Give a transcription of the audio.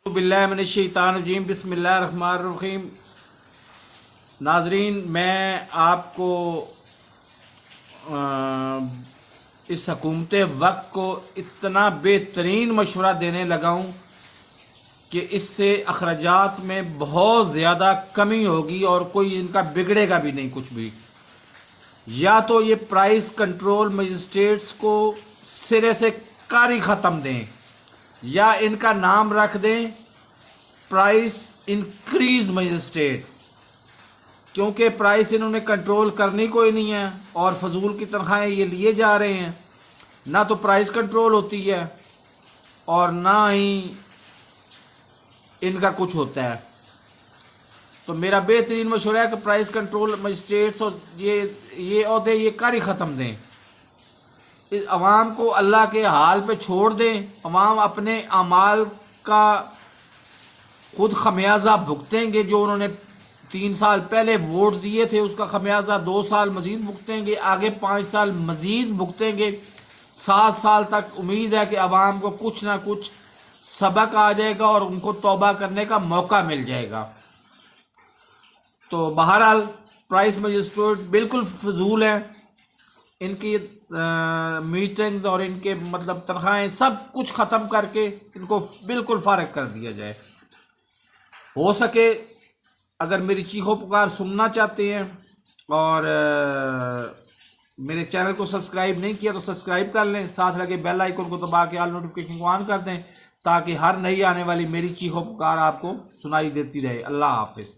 बिल्लाहिमिनश्शैतानिर्रजीम बिस्मिल्लाहिर्रहमानिर्रहीम। नाजरीन, मैं आपको इस हुकूमत वक्त को इतना बेहतरीन मशवरा देने लगा हूँ कि इससे अखराजात में बहुत ज़्यादा कमी होगी और कोई इनका बिगड़ेगा भी नहीं कुछ भी। या तो ये प्राइस कंट्रोल मजिस्ट्रेट्स को सिरे से कारी ख़त्म दें, या इनका नाम रख दें प्राइस इंक्रीज मजिस्ट्रेट, क्योंकि प्राइस इन्होंने कंट्रोल करनी कोई नहीं है और फजूल की तनख्वाहें ये लिए जा रहे हैं। ना तो प्राइस कंट्रोल होती है और ना ही इनका कुछ होता है। तो मेरा बेहतरीन मशवरा है कि प्राइस कंट्रोल मजिस्ट्रेट्स और ये ओहदे ये कारी ख़त्म दें। इस अवाम को अल्लाह के हाल पे छोड़ दें। अवाम अपने अमाल का खुद खमियाजा भुगतेंगे। जो उन्होंने 3 साल पहले वोट दिए थे उसका खमियाजा 2 साल मजीद भुगतेंगे, आगे 5 साल मजीद भुगतेंगे। 7 साल तक उम्मीद है कि अवाम को कुछ ना कुछ सबक आ जाएगा और उनको तौबा करने का मौका मिल जाएगा। तो बहरहाल प्राइस मजिस्ट्रेट बिल्कुल फजूल है। इनकी मीटिंग्स और इनके मतलब तनख्वाहें सब कुछ ख़त्म करके इनको बिल्कुल फारिग कर दिया जाए। हो सके अगर मेरी चीखों पुकार सुनना चाहते हैं और मेरे चैनल को सब्सक्राइब नहीं किया तो सब्सक्राइब कर लें, साथ लगे बेल आइकन को दबा के ऑल नोटिफिकेशन को ऑन कर दें ताकि हर नई आने वाली मेरी चीखों पुकार आपको सुनाई देती रहे। अल्लाह हाफिज़।